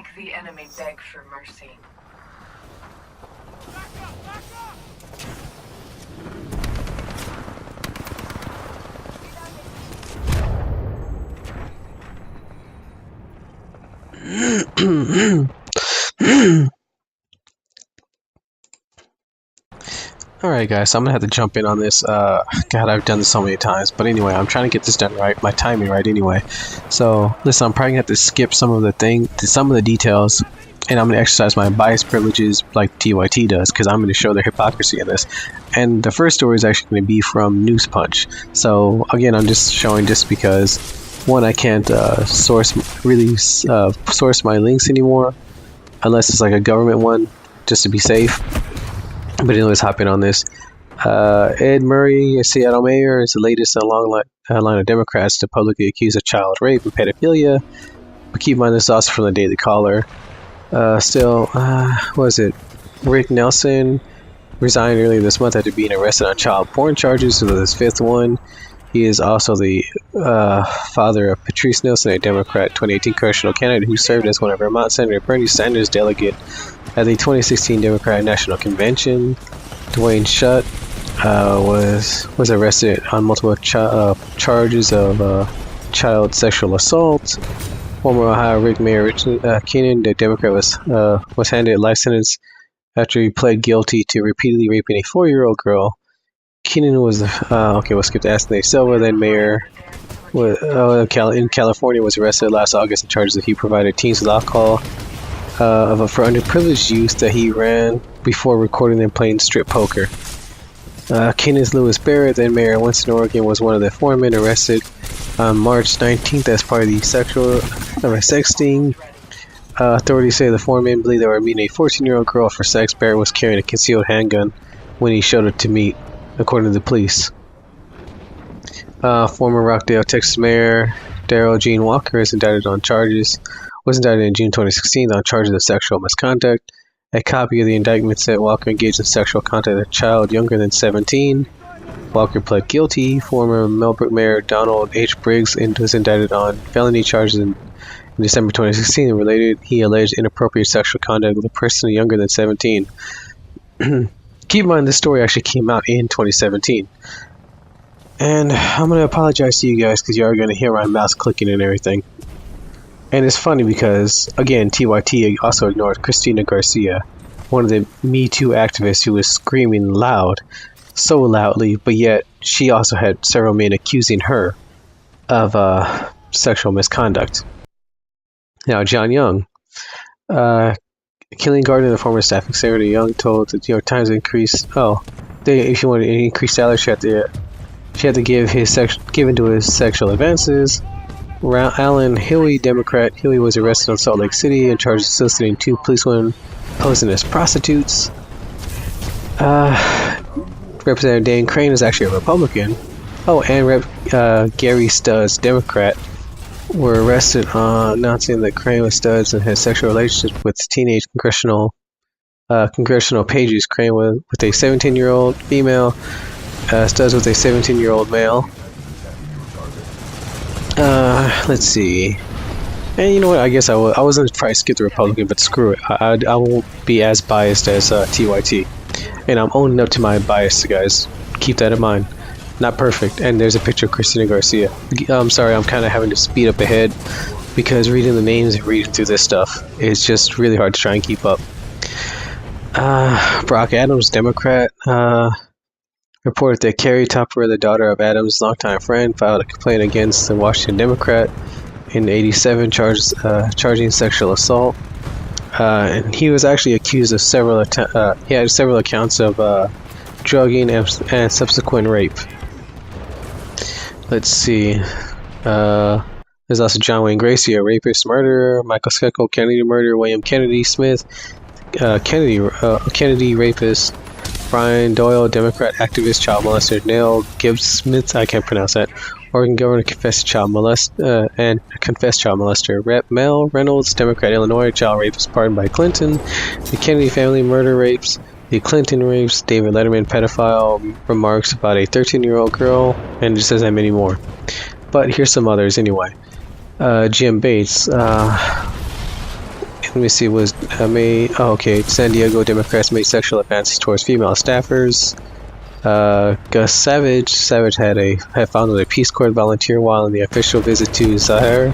make the enemy beg for mercy. Alright guys, so I'm gonna have to jump in on this. God, I've done this so many times, but anyway, I'm trying to get this done right, my timing right anyway. So, listen, I'm probably gonna have to skip some of the details, and I'm gonna exercise my bias privileges like TYT does, because I'm gonna show their hypocrisy in this. And the first story is actually gonna be from News Punch. So, again, I'm just showing just because, one, I can't source my links anymore, unless it's like a government one, just to be safe. But anyways, hop in on this. Ed Murray, a Seattle mayor, is the latest in a long line of Democrats to publicly accuse of child rape and pedophilia. But keep in mind, this is also from the Daily Caller. What was it? Rick Nelson resigned earlier this month after being arrested on child porn charges. So his fifth one. He is also the father of Patrice Nelson, a Democrat 2018 congressional candidate who served as one of Vermont Senator Bernie Sanders' delegate at the 2016 Democratic National Convention. Dwayne Schutt was arrested on multiple charges of child sexual assault. Former Ohio Rick Mayor Richard Keenan, the Democrat, was handed a life sentence after he pled guilty to repeatedly raping a 4-year-old girl. Keenan was we'll skip to Anthony Silva, then mayor in California, was arrested last August on charges that he provided teens with alcohol for underprivileged youth that he ran before recording them playing strip poker. Keenan's Lewis Barrett, then mayor of Winston, Oregon, was one of the 4 men arrested on March 19th as part of the sexting. Authorities say the 4 men believe they were meeting a 14-year-old girl for sex. Barrett was carrying a concealed handgun when he showed up to meet, according to the police. Former Rockdale, Texas Mayor Darrell Gene Walker was indicted in June 2016 on charges of sexual misconduct. A copy of the indictment said Walker engaged in sexual contact with a child younger than 17. Walker pled guilty. Former Millbrook Mayor Donald H. Briggs was indicted on felony charges in December 2016 and related. He alleged inappropriate sexual conduct with a person younger than 17. Keep in mind, this story actually came out in 2017. And I'm going to apologize to you guys because you are going to hear my mouse clicking and everything. And it's funny because, again, TYT also ignored Christina Garcia, one of the Me Too activists who was screaming so loudly, but yet she also had several men accusing her of sexual misconduct. Now, John Young, Killing Gardner, the former staffing secretary Young, told the New York Times if she wanted to increase salary, she had to give into his sexual advances. Alan Huey, Democrat. Huey was arrested in Salt Lake City and charged with soliciting 2 policewomen posing as prostitutes. Representative Dan Crane is actually a Republican. And Gary Studs, Democrat, were arrested on announcing that Crane was Studs and had sexual relationships with teenage congressional pages. Crane was with a 17-year-old female, Studs with a 17-year-old male. Let's see. And you know what? I guess I was going to try to skip the Republican, but screw it. I won't be as biased as TYT. And I'm owning up to my bias, guys. Keep that in mind. Not perfect. And there's a picture of Christina Garcia. I'm sorry, I'm kind of having to speed up ahead because reading the names and reading through this stuff is just really hard to try and keep up. Brock Adams, Democrat, reported that Carrie Topper, the daughter of Adams' longtime friend, filed a complaint against the Washington Democrat in '87, charging sexual assault. And he was actually accused of several accounts of drugging and subsequent rape. Let's see. There's also John Wayne Gracie, a rapist, murderer. Michael Skeckel, Kennedy murderer. William Kennedy Smith, Kennedy rapist. Brian Doyle, Democrat activist, child molester. Nell Gibbs Smith, I can't pronounce that. Oregon governor, confessed child molester. Rep. Mel Reynolds, Democrat, Illinois, child rapist, pardoned by Clinton. The Kennedy family murder rapes. The Clinton rapes. David Letterman, pedophile, remarks about a 13-year-old girl, and it just says that many more. But here's some others anyway. Jim Bates. Let me see. Was okay. San Diego Democrats made sexual advances towards female staffers. Gus Savage had founded a Peace Corps volunteer while on the official visit to Zaire.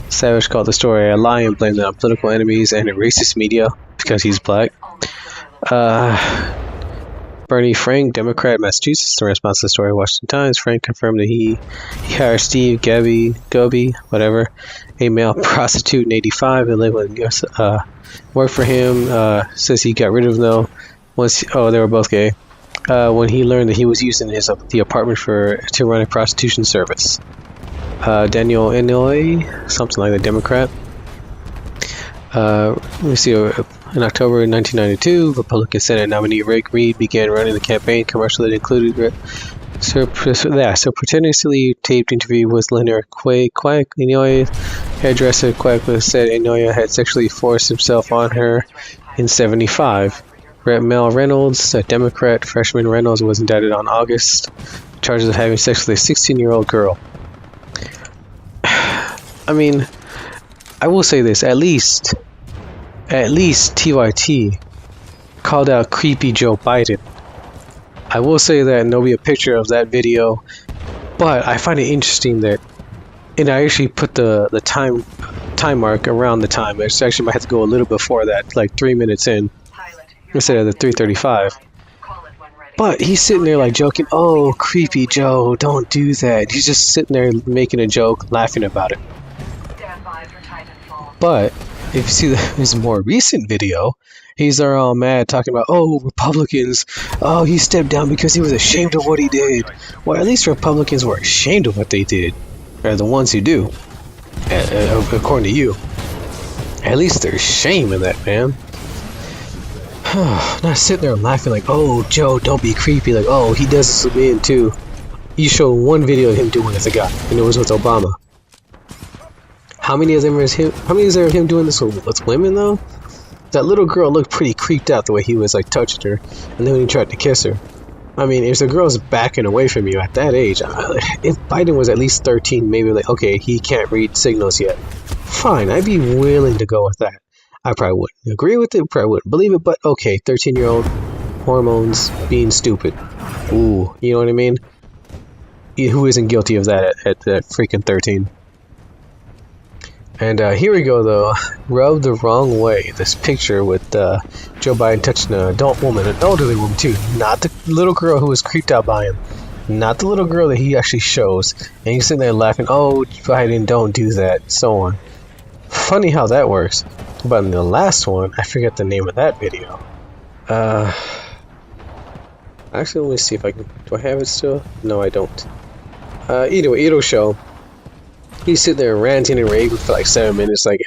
Savage called the story a lie and blamed it on political enemies and racist media because he's black. Bernie Frank, Democrat, Massachusetts, in response to the story, Washington Times. Frank confirmed that he hired Steve Goby, whatever, a male prostitute in '85 that lived with worked for him. Says he got rid of them though. They were both gay. When he learned that he was using the apartment to run a prostitution service. Daniel Inouye, something like that, Democrat. Let me see. In October 1992, Republican Senate nominee Rick Reed began running the campaign commercial that included pretentiously taped interview with Leonard Quack Inouye. Hairdresser Quack said Inouye had sexually forced himself on her in '75. Mel Reynolds, a Democrat, freshman Reynolds was indicted on August, charges of having sex with a 16-year-old girl. I mean, I will say this, at least TYT called out creepy Joe Biden. I will say that, and there'll be a picture of that video, but I find it interesting that, and I actually put the time mark around the time. I actually might have to go a little before that, like 3 minutes in, instead of the 3:35. But he's sitting there like joking, oh, creepy Joe, don't do that. He's just sitting there making a joke, laughing about it. But if you see his more recent video, he's there all mad talking about, oh, Republicans, oh, he stepped down because he was ashamed of what he did. Well, at least Republicans were ashamed of what they did. They're the ones who do, according to you. At least there's shame in that, man. Not sitting there laughing like, oh, Joe, don't be creepy. Like, oh, he does this with men too. You showed one video of him doing it as a guy, and it was with Obama. How many of them is him? How many is there of him doing this with women though? That little girl looked pretty creeped out the way he was like touching her, and then when he tried to kiss her. I mean, if the girl's backing away from you at that age, if Biden was at least 13, maybe like, okay, he can't read signals yet. Fine, I'd be willing to go with that. I probably wouldn't agree with it, probably wouldn't believe it, but okay, 13-year-old, hormones, being stupid. Ooh, you know what I mean? Who isn't guilty of that at freaking 13? And here we go though, rubbed the wrong way. This picture with Joe Biden touching an adult woman, an elderly woman too, not the little girl who was creeped out by him, not the little girl that he actually shows. And he's sitting there laughing, oh, Biden, don't do that, so on. Funny how that works. But in the last one, I forget the name of that video. Actually, let me see if I can. Do I have it still? No, I don't. Anyway, it'll show. He's sitting there ranting and raving for like 7 minutes, like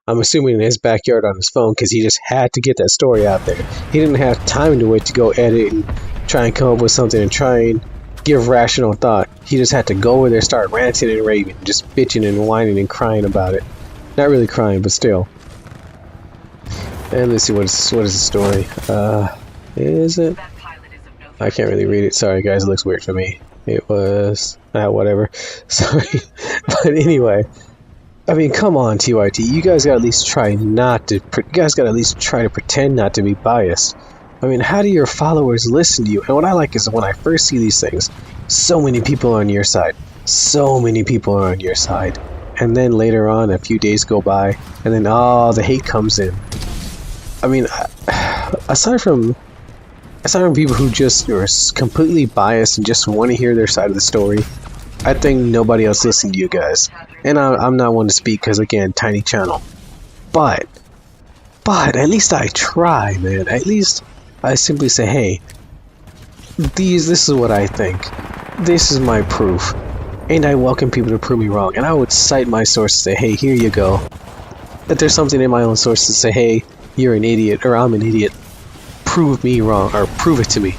I'm assuming in his backyard on his phone, because he just had to get that story out there. He didn't have time to wait to go edit and try and come up with something and try and give rational thought. He just had to go over there, start ranting and raving, just bitching and whining and crying about it. Not really crying, but still. And let's see, what is the story? Is it? I can't really read it. Sorry, guys, it looks weird for me. It was whatever. Sorry, but anyway, I mean, come on, TYT. You guys gotta at least try not to. You guys gotta at least try to pretend not to be biased. I mean, how do your followers listen to you? And what I like is when I first see these things, so many people are on your side. So many people are on your side. And then later on, a few days go by, and then the hate comes in. I mean, aside from people who just are completely biased and just want to hear their side of the story, I think nobody else listens to you guys. And I'm not one to speak because, again, tiny channel. But at least I try, man. At least I simply say, hey, this is what I think. This is my proof. And I welcome people to prove me wrong. And I would cite my sources and say, hey, here you go. If there's something in my own sources to say, hey, you're an idiot or I'm an idiot, prove me wrong or prove it to me.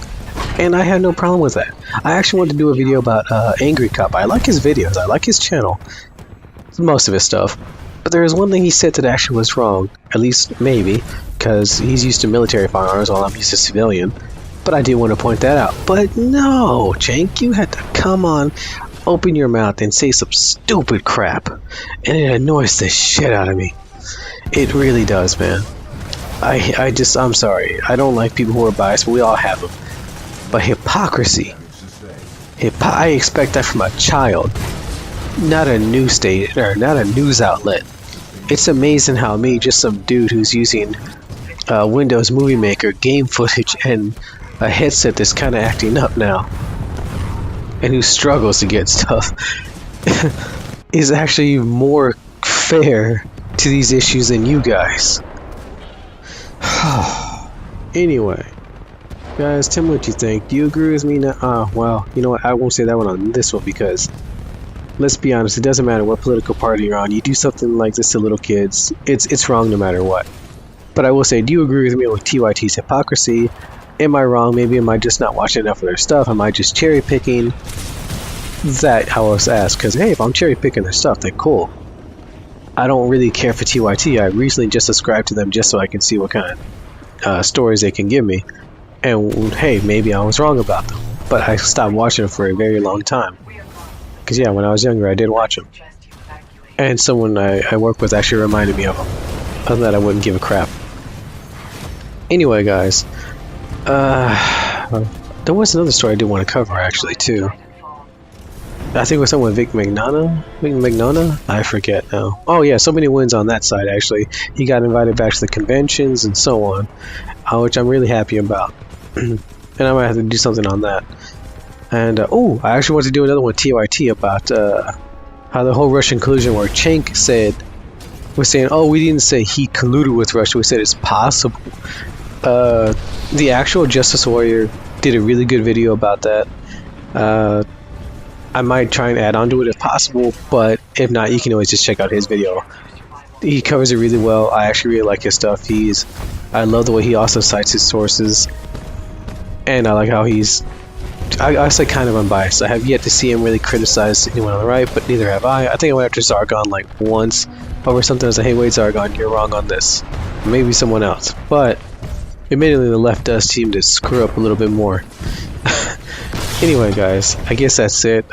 And I have no problem with that. I actually wanted to do a video about Angry Cop. I like his videos. I like his channel. Most of his stuff. But there is one thing he said that actually was wrong. At least maybe. Because he's used to military firearms while I'm used to civilian. But I did want to point that out. But no, Cenk, you had to come on, open your mouth and say some stupid crap. And it annoys the shit out of me. It really does, man. I'm sorry. I don't like people who are biased, but we all have them. But hypocrisy. I expect that from a child, not a news state or not a news outlet. It's amazing how me, just some dude who's using Windows Movie Maker game footage and a headset that's kind of acting up now, and who struggles to get stuff, is actually more fair to these issues than you guys. Anyway, guys, tell me what you think. Do you agree with me now? Well, you know what? I won't say that one on this one because, let's be honest, it doesn't matter what political party you're on. You do something like this to little kids, it's wrong no matter what. But I will say, do you agree with me with TYT's hypocrisy? Am I wrong? Maybe am I just not watching enough of their stuff? Am I just cherry picking? That I was asked, because hey, if I'm cherry picking their stuff, then cool. I don't really care for TYT. I recently just subscribed to them just so I can see what kind of stories they can give me. And hey, maybe I was wrong about them. But I stopped watching them for a very long time. Because yeah, when I was younger, I did watch them. And someone I work with actually reminded me of them. Other than that, I wouldn't give a crap. Anyway, guys. There was another story I did want to cover, actually, too. I think it was someone with Vic Mignogna? I forget now. Oh yeah, so many wins on that side, actually. He got invited back to the conventions and so on, which I'm really happy about. And I might have to do something on that. And, I actually want to do another one, TYT, about how the whole Russian collusion where Cenk was saying, oh, we didn't say he colluded with Russia, we said it's possible. The actual Justice Warrior did a really good video about that. I might try and add on to it if possible, but if not, you can always just check out his video. He covers it really well. I actually really like his stuff. I love the way he also cites his sources, and I like how I say kind of unbiased. I have yet to see him really criticize anyone on the right, but neither have I. I think I went after Zargon like once over something. I was like, hey, wait, Zargon, you're wrong on this. Maybe someone else, but admittedly, the left does seem to screw up a little bit more. Anyway, guys, I guess that's it.